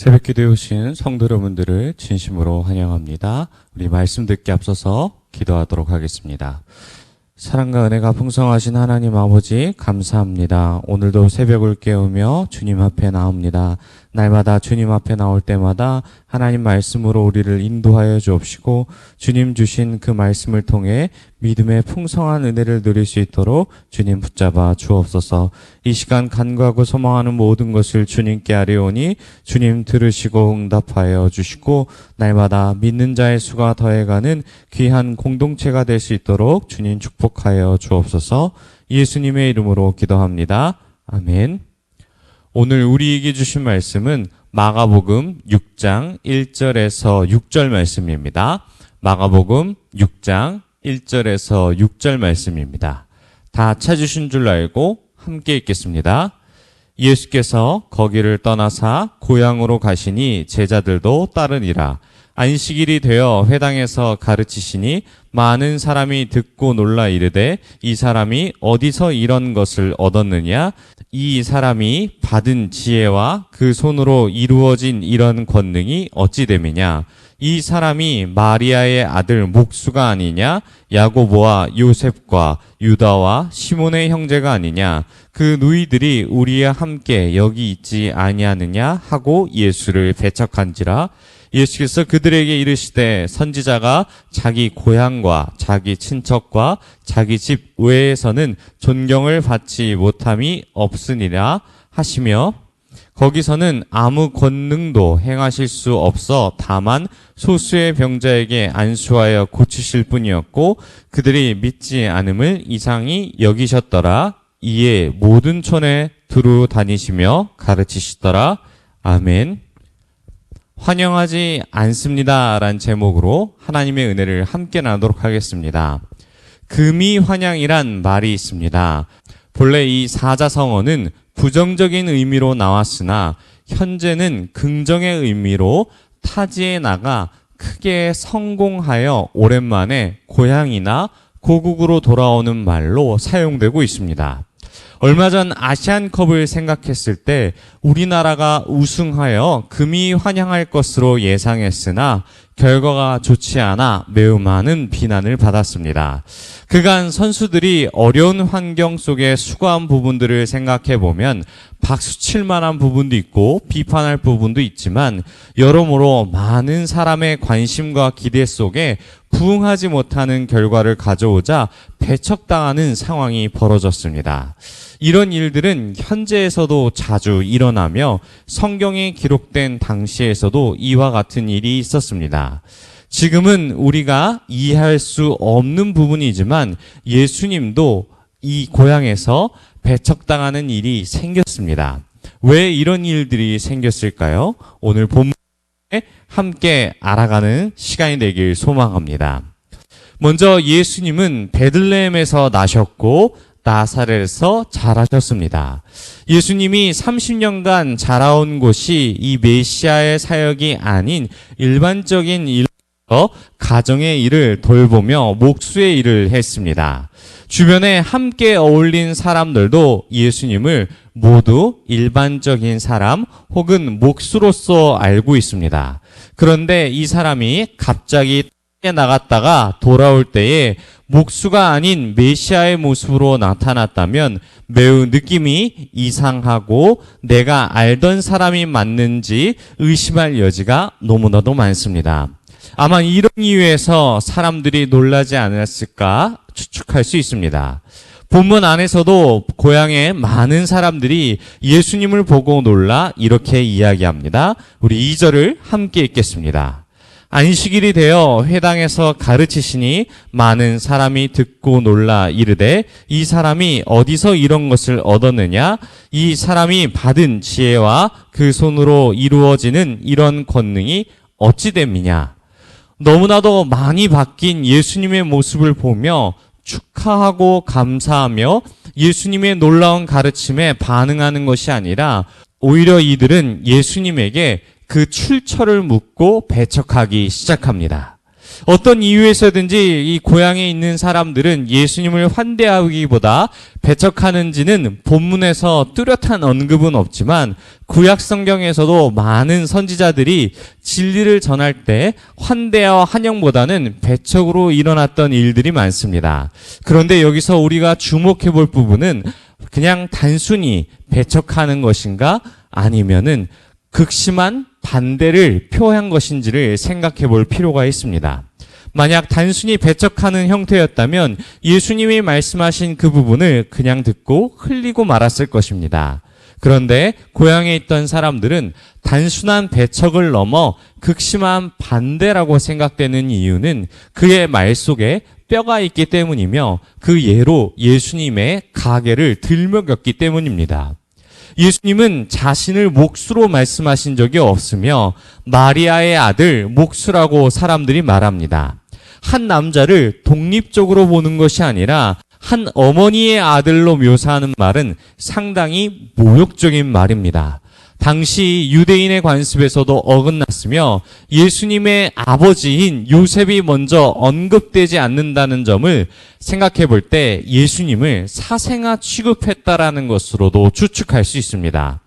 새벽기도에 오신 성도 여러분들을 진심으로 환영합니다. 우리 말씀 듣기 앞서서 기도하도록 하겠습니다. 사랑과 은혜가 풍성하신 하나님 아버지 감사합니다. 오늘도 새벽을 깨우며 주님 앞에 나옵니다. 날마다 주님 앞에 나올 때마다 하나님 말씀으로 우리를 인도하여 주옵시고 주님 주신 그 말씀을 통해 믿음의 풍성한 은혜를 누릴 수 있도록 주님 붙잡아 주옵소서. 이 시간 간구하고 소망하는 모든 것을 주님께 아뢰오니 주님 들으시고 응답하여 주시고 날마다 믿는 자의 수가 더해가는 귀한 공동체가 될 수 있도록 주님 축복하여 주옵소서. 예수님의 이름으로 기도합니다. 아멘. 오늘 우리에게 주신 말씀은 마가복음 6장 1절에서 6절 말씀입니다. 마가복음 6장 1절에서 6절 말씀입니다. 다 찾으신 줄 알고 함께 읽겠습니다. 예수께서 거기를 떠나사 고향으로 가시니 제자들도 따르니라. 안식일이 되어 회당에서 가르치시니 많은 사람이 듣고 놀라 이르되 이 사람이 어디서 이런 것을 얻었느냐? 이 사람이 받은 지혜와 그 손으로 이루어진 이런 권능이 어찌 됨이냐? 이 사람이 마리아의 아들 목수가 아니냐? 야고보와 요셉과 유다와 시몬의 형제가 아니냐? 그 누이들이 우리와 함께 여기 있지 아니하느냐? 하고 예수를 배척한지라. 예수께서 그들에게 이르시되 선지자가 자기 고향과 자기 친척과 자기 집 외에서는 존경을 받지 못함이 없으니라 하시며 거기서는 아무 권능도 행하실 수 없어 다만 소수의 병자에게 안수하여 고치실 뿐이었고 그들이 믿지 않음을 이상히 여기셨더라. 이에 모든 촌에 두루 다니시며 가르치시더라. 아멘. 환영하지 않습니다 라는 제목으로 하나님의 은혜를 함께 나누도록 하겠습니다. 금이 환영이란 말이 있습니다. 본래 이 사자성어는 부정적인 의미로 나왔으나 현재는 긍정의 의미로 타지에 나가 크게 성공하여 오랜만에 고향이나 고국으로 돌아오는 말로 사용되고 있습니다. 얼마 전 아시안컵을 생각했을 때 우리나라가 우승하여 금이 환영할 것으로 예상했으나 결과가 좋지 않아 매우 많은 비난을 받았습니다. 그간 선수들이 어려운 환경 속에 수고한 부분들을 생각해보면 박수칠 만한 부분도 있고 비판할 부분도 있지만 여러모로 많은 사람의 관심과 기대 속에 부응하지 못하는 결과를 가져오자 배척당하는 상황이 벌어졌습니다. 이런 일들은 현재에서도 자주 일어나며 성경에 기록된 당시에서도 이와 같은 일이 있었습니다. 지금은 우리가 이해할 수 없는 부분이지만 예수님도 이 고향에서 배척당하는 일이 생겼습니다. 왜 이런 일들이 생겼을까요? 오늘 본문에 함께 알아가는 시간이 되길 소망합니다. 먼저 예수님은 베들레헴에서 나셨고 나사렛에서 자라셨습니다. 예수님이 30년간 자라온 곳이 이 메시아의 사역이 아닌 일반적인 일로 가정의 일을 돌보며 목수의 일을 했습니다. 주변에 함께 어울린 사람들도 예수님을 모두 일반적인 사람 혹은 목수로서 알고 있습니다. 그런데 이 사람이 갑자기 땅에 나갔다가 돌아올 때에 목수가 아닌 메시아의 모습으로 나타났다면 매우 느낌이 이상하고 내가 알던 사람이 맞는지 의심할 여지가 너무나도 많습니다. 아마 이런 이유에서 사람들이 놀라지 않았을까 추측할 수 있습니다. 본문 안에서도 고향의 많은 사람들이 예수님을 보고 놀라 이렇게 이야기합니다. 우리 2절을 함께 읽겠습니다. 안식일이 되어 회당에서 가르치시니 많은 사람이 듣고 놀라 이르되 이 사람이 어디서 이런 것을 얻었느냐? 이 사람이 받은 지혜와 그 손으로 이루어지는 이런 권능이 어찌 됨이냐? 너무나도 많이 바뀐 예수님의 모습을 보며 축하하고 감사하며 예수님의 놀라운 가르침에 반응하는 것이 아니라 오히려 이들은 예수님에게 그 출처를 묻고 배척하기 시작합니다. 어떤 이유에서든지 이 고향에 있는 사람들은 예수님을 환대하기보다 배척하는지는 본문에서 뚜렷한 언급은 없지만 구약 성경에서도 많은 선지자들이 진리를 전할 때 환대와 환영보다는 배척으로 일어났던 일들이 많습니다. 그런데 여기서 우리가 주목해 볼 부분은 그냥 단순히 배척하는 것인가 아니면은 극심한 반대를 표한 것인지를 생각해 볼 필요가 있습니다. 만약 단순히 배척하는 형태였다면 예수님이 말씀하신 그 부분을 그냥 듣고 흘리고 말았을 것입니다. 그런데 고향에 있던 사람들은 단순한 배척을 넘어 극심한 반대라고 생각되는 이유는 그의 말 속에 뼈가 있기 때문이며 그 예로 예수님의 가계를 들먹였기 때문입니다. 예수님은 자신을 목수로 말씀하신 적이 없으며 마리아의 아들 목수라고 사람들이 말합니다. 한 남자를 독립적으로 보는 것이 아니라 한 어머니의 아들로 묘사하는 말은 상당히 모욕적인 말입니다. 당시 유대인의 관습에서도 어긋났으며 예수님의 아버지인 요셉이 먼저 언급되지 않는다는 점을 생각해 볼 때 예수님을 사생아 취급했다라는 것으로도 추측할 수 있습니다.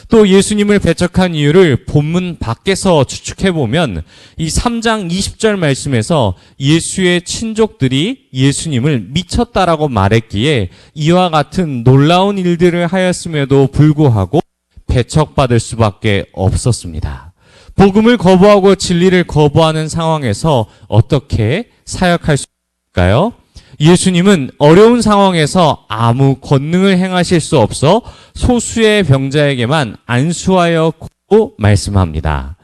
또 예수님을 배척한 이유를 본문 밖에서 추측해 보면 이 3장 20절 말씀에서 예수의 친족들이 예수님을 미쳤다라고 말했기에 이와 같은 놀라운 일들을 하였음에도 불구하고 배척받을 수밖에 없었습니다. 복음을 거부하고 진리를 거부하는 상황에서 어떻게 사역할 수 있을까요? 예수님은 어려운 상황에서 아무 권능을 행하실 수 없어 소수의 병자에게만 안수하였고 말씀합니다.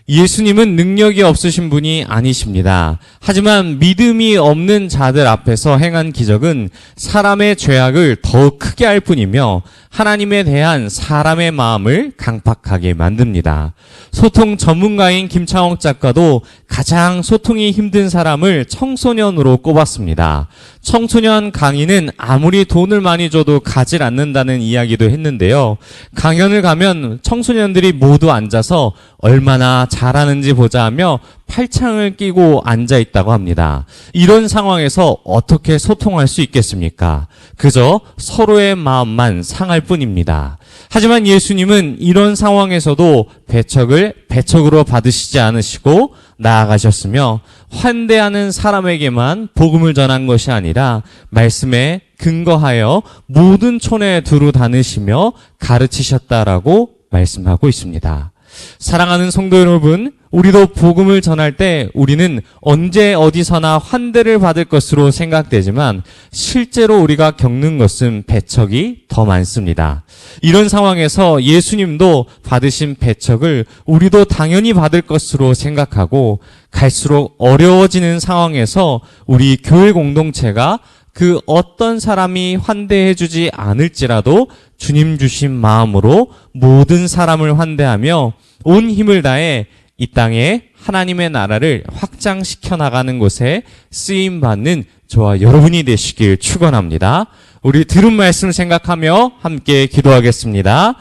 예수님은 능력이 없으신 분이 아니십니다. 하지만 믿음이 없는 자들 앞에서 행한 기적은 사람의 죄악을 더욱 크게 할 뿐이며 하나님에 대한 사람의 마음을 강팍하게 만듭니다. 소통 전문가인 김창옥 작가도 가장 소통이 힘든 사람을 청소년으로 꼽았습니다. 청소년 강의는 아무리 돈을 많이 줘도 가질 않는다는 이야기도 했는데요. 강연을 가면 청소년들이 모두 앉아서 얼마나 잘하는지 보자 하며 팔짱을 끼고 앉아 있다고 합니다. 이런 상황에서 어떻게 소통할 수 있겠습니까? 그저 서로의 마음만 상할 뿐입니다. 하지만 예수님은 이런 상황에서도 배척을 배척으로 받으시지 않으시고 나아가셨으며 환대하는 사람에게만 복음을 전한 것이 아니라 말씀에 근거하여 모든 촌에 두루 다니시며 가르치셨다라고 말씀하고 있습니다. 사랑하는 성도 여러분, 우리도 복음을 전할 때 우리는 언제 어디서나 환대를 받을 것으로 생각되지만 실제로 우리가 겪는 것은 배척이 더 많습니다. 이런 상황에서 예수님도 받으신 배척을 우리도 당연히 받을 것으로 생각하고 갈수록 어려워지는 상황에서 우리 교회 공동체가 그 어떤 사람이 환대해주지 않을지라도 주님 주신 마음으로 모든 사람을 환대하며 온 힘을 다해 이 땅에 하나님의 나라를 확장시켜 나가는 곳에 쓰임받는 저와 여러분이 되시길 축원합니다. 우리 들은 말씀 생각하며 함께 기도하겠습니다.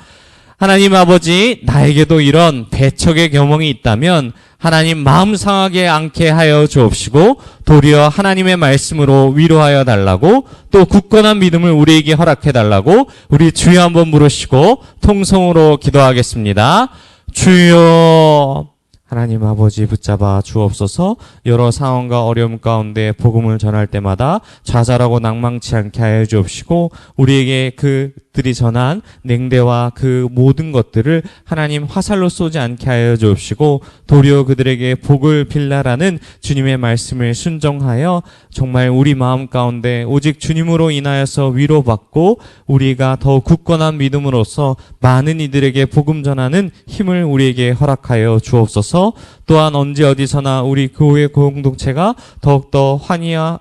하나님 아버지, 나에게도 이런 배척의 경험이 있다면 하나님 마음 상하게 않게 하여 주옵시고 도리어 하나님의 말씀으로 위로하여 달라고 또 굳건한 믿음을 우리에게 허락해 달라고 우리 주여 한번 부르시고 통성으로 기도하겠습니다. 주여. 하나님 아버지 붙잡아 주옵소서. 여러 상황과 어려움 가운데 복음을 전할 때마다 좌절하고 낭망치 않게 하여 주옵시고 우리에게 그들이 전한 냉대와 그 모든 것들을 하나님 화살로 쏘지 않게 하여 주옵시고 도리어 그들에게 복을 빌라라는 주님의 말씀을 순종하여 정말 우리 마음 가운데 오직 주님으로 인하여서 위로받고 우리가 더 굳건한 믿음으로써 많은 이들에게 복음 전하는 힘을 우리에게 허락하여 주옵소서. 또한 언제 어디서나 우리 교회 공동체가 더욱더 환희와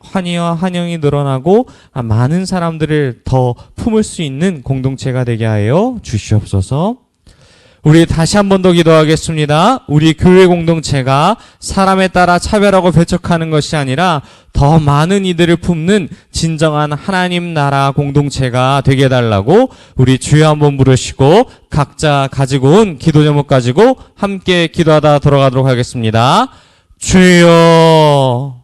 환영이 늘어나고 많은 사람들을 더 품을 수 있는 공동체가 되게 하여 주시옵소서. 우리 다시 한 번 더 기도하겠습니다. 우리 교회 공동체가 사람에 따라 차별하고 배척하는 것이 아니라 더 많은 이들을 품는 진정한 하나님 나라 공동체가 되게 해달라고 우리 주여 한번 부르시고 각자 가지고 온 기도 제목 가지고 함께 기도하다 돌아가도록 하겠습니다. 주여